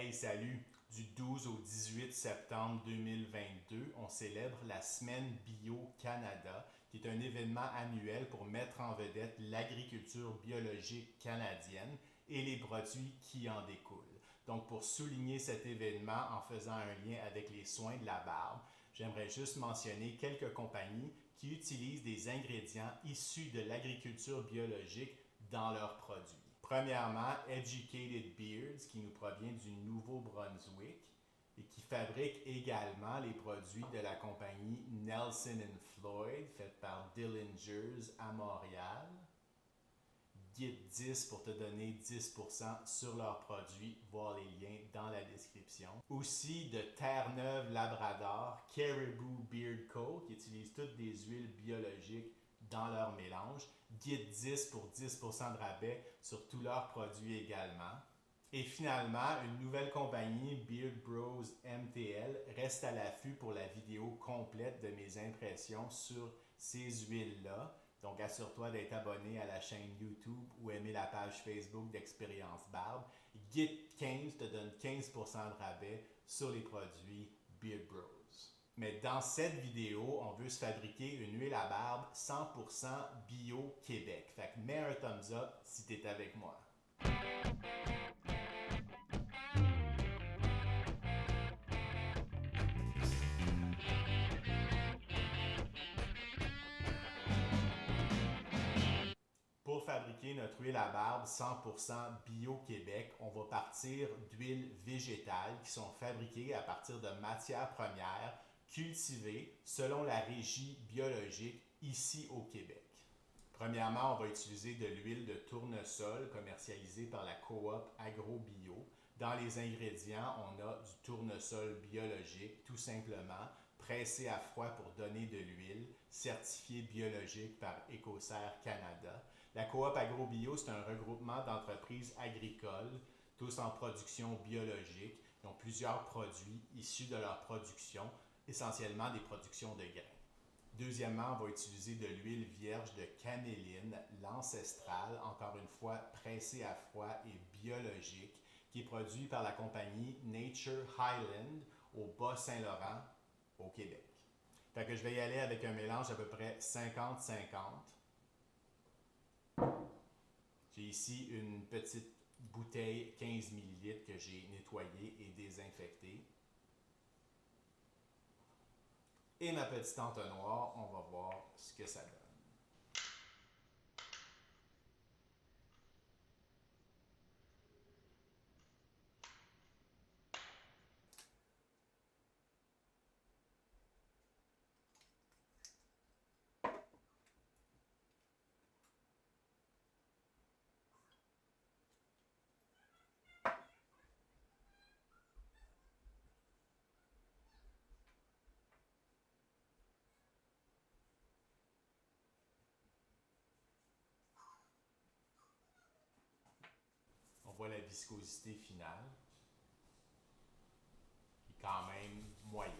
Hey, salut! Du 12 au 18 septembre 2022, on célèbre la Semaine Bio Canada, qui est un événement annuel pour mettre en vedette l'agriculture biologique canadienne et les produits qui en découlent. Donc, pour souligner cet événement en faisant un lien avec les soins de la barbe, j'aimerais juste mentionner quelques compagnies qui utilisent des ingrédients issus de l'agriculture biologique dans leurs produits. Premièrement, Educated Beards, qui nous provient du Nouveau-Brunswick et qui fabrique également les produits de la compagnie Nelson Floyd, faite par Dillingers à Montréal. Guide 10 pour te donner 10% sur leurs produits, voir les liens dans la description. Aussi de Terre-Neuve Labrador, Caribou Beard Co, qui utilise toutes des huiles biologiques dans leur mélange. Guide 10 pour 10% de rabais sur tous leurs produits également. Et finalement, une nouvelle compagnie, Beard Bros MTL, reste à l'affût pour la vidéo complète de mes impressions sur ces huiles-là. Donc, assure-toi d'être abonné à la chaîne YouTube ou aimer la page Facebook d'Expérience Barbe. Guide 15 te donne 15% de rabais sur les produits Beard Bros. Mais dans cette vidéo, on veut se fabriquer une huile à barbe 100% bio Québec. Fait que mets un thumbs up si tu es avec moi. Pour fabriquer notre huile à barbe 100% bio Québec, on va partir d'huiles végétales qui sont fabriquées à partir de matières premières cultivées selon la régie biologique ici au Québec. Premièrement, on va utiliser de l'huile de tournesol commercialisée par la coop AgroBio. Dans les ingrédients, on a du tournesol biologique, tout simplement, pressé à froid pour donner de l'huile, certifié biologique par Écossaire Canada. La coop AgroBio, c'est un regroupement d'entreprises agricoles, tous en production biologique. Ils ont plusieurs produits issus de leur production, essentiellement des productions de grains. Deuxièmement, on va utiliser de l'huile vierge de caméline, l'ancestrale, encore une fois pressée à froid et biologique, qui est produit par la compagnie Nature Highland au Bas-Saint-Laurent, au Québec. Fait que je vais y aller avec un mélange à peu près 50-50. J'ai ici une petite bouteille 15 ml que j'ai nettoyée et désinfectée. Et ma petite entonnoir, on va voir ce que ça donne. On voit la viscosité finale, qui est quand même moyenne.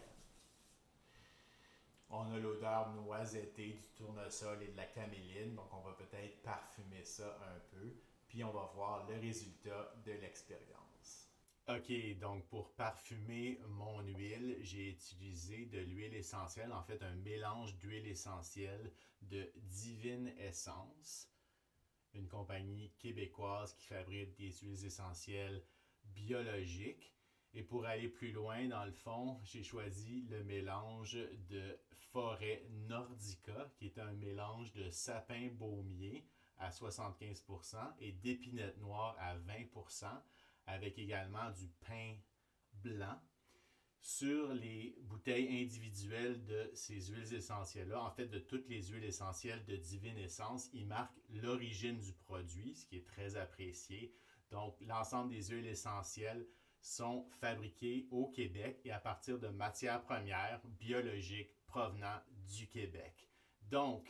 On a l'odeur noisettée du tournesol et de la caméline, donc on va peut-être parfumer ça un peu, puis on va voir le résultat de l'expérience. Ok, donc pour parfumer mon huile, j'ai utilisé de l'huile essentielle, en fait un mélange d'huile essentielle de Divine Essence, une compagnie québécoise qui fabrique des huiles essentielles biologiques. Et pour aller plus loin, dans le fond, j'ai choisi le mélange de Forêt Nordica, qui est un mélange de sapin baumier à 75% et d'épinette noire à 20%, avec également du pin blanc. Sur les bouteilles individuelles de ces huiles essentielles-là, en fait de toutes les huiles essentielles de Divine Essence, ils marquent l'origine du produit, ce qui est très apprécié. Donc, l'ensemble des huiles essentielles sont fabriquées au Québec et à partir de matières premières biologiques provenant du Québec. Donc,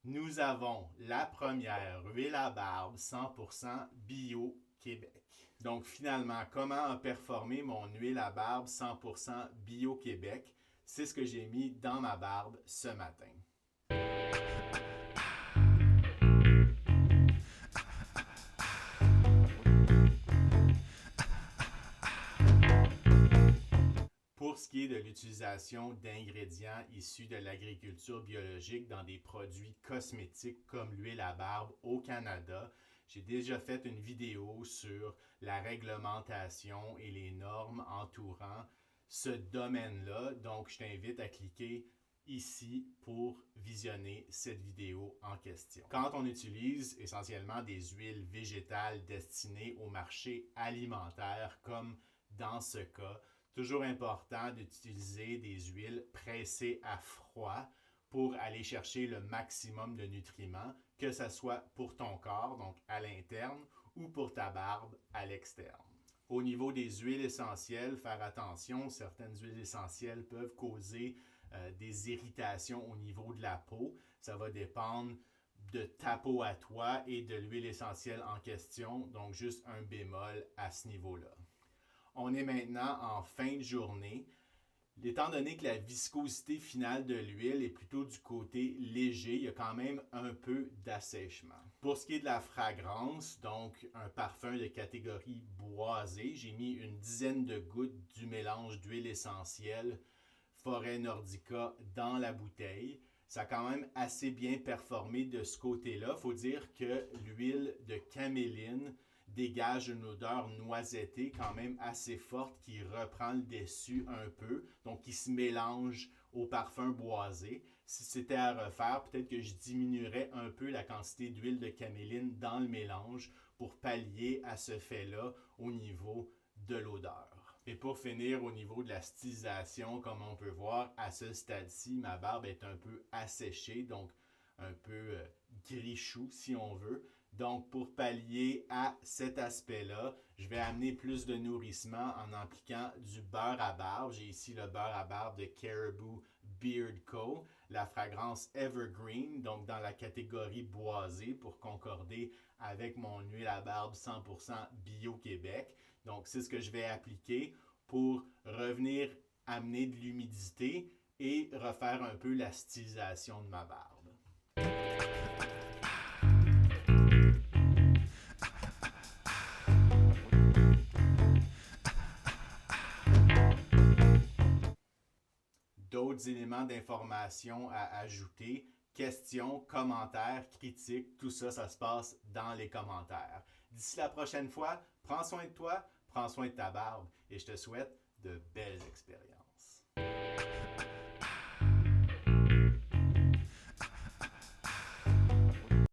nous avons la première huile à barbe 100% bio Québec. Donc finalement, comment a performé mon huile à barbe 100% bio Québec? C'est ce que j'ai mis dans ma barbe ce matin. ce qui est de l'utilisation d'ingrédients issus de l'agriculture biologique dans des produits cosmétiques comme l'huile à barbe au Canada, j'ai déjà fait une vidéo sur la réglementation et les normes entourant ce domaine-là. Donc, je t'invite à cliquer ici pour visionner cette vidéo en question. Quand on utilise essentiellement des huiles végétales destinées au marché alimentaire, comme dans ce cas, toujours important d'utiliser des huiles pressées à froid pour aller chercher le maximum de nutriments, que ce soit pour ton corps, donc à l'interne, ou pour ta barbe à l'externe. Au niveau des huiles essentielles, faire attention, certaines huiles essentielles peuvent causer des irritations au niveau de la peau. Ça va dépendre de ta peau à toi et de l'huile essentielle en question, donc juste un bémol à ce niveau-là. On est maintenant en fin de journée. Étant donné que la viscosité finale de l'huile est plutôt du côté léger, il y a quand même un peu d'assèchement. Pour ce qui est de la fragrance, donc un parfum de catégorie boisée, j'ai mis une dizaine de gouttes du mélange d'huile essentielle Forêt Nordica dans la bouteille. Ça a quand même assez bien performé de ce côté-là. Il faut dire que l'huile de caméline dégage une odeur noisettée quand même assez forte qui reprend le dessus un peu, donc qui se mélange au parfum boisé. Si c'était à refaire, peut-être que je diminuerais un peu la quantité d'huile de caméline dans le mélange pour pallier à ce fait-là au niveau de l'odeur. Et pour finir, au niveau de la stylisation, comme on peut voir, à ce stade-ci, ma barbe est un peu asséchée, donc un peu gris chou si on veut. Donc, pour pallier à cet aspect-là, je vais amener plus de nourrissement en appliquant du beurre à barbe. J'ai ici le beurre à barbe de Caribou Beard Co., la fragrance Evergreen, donc dans la catégorie boisée pour concorder avec mon huile à barbe 100% Bio-Québec. Donc, c'est ce que je vais appliquer pour revenir amener de l'humidité et refaire un peu la stylisation de ma barbe. D'autres éléments d'information à ajouter, questions, commentaires, critiques, tout ça, ça se passe dans les commentaires. D'ici la prochaine fois, prends soin de toi, prends soin de ta barbe et je te souhaite de belles expériences.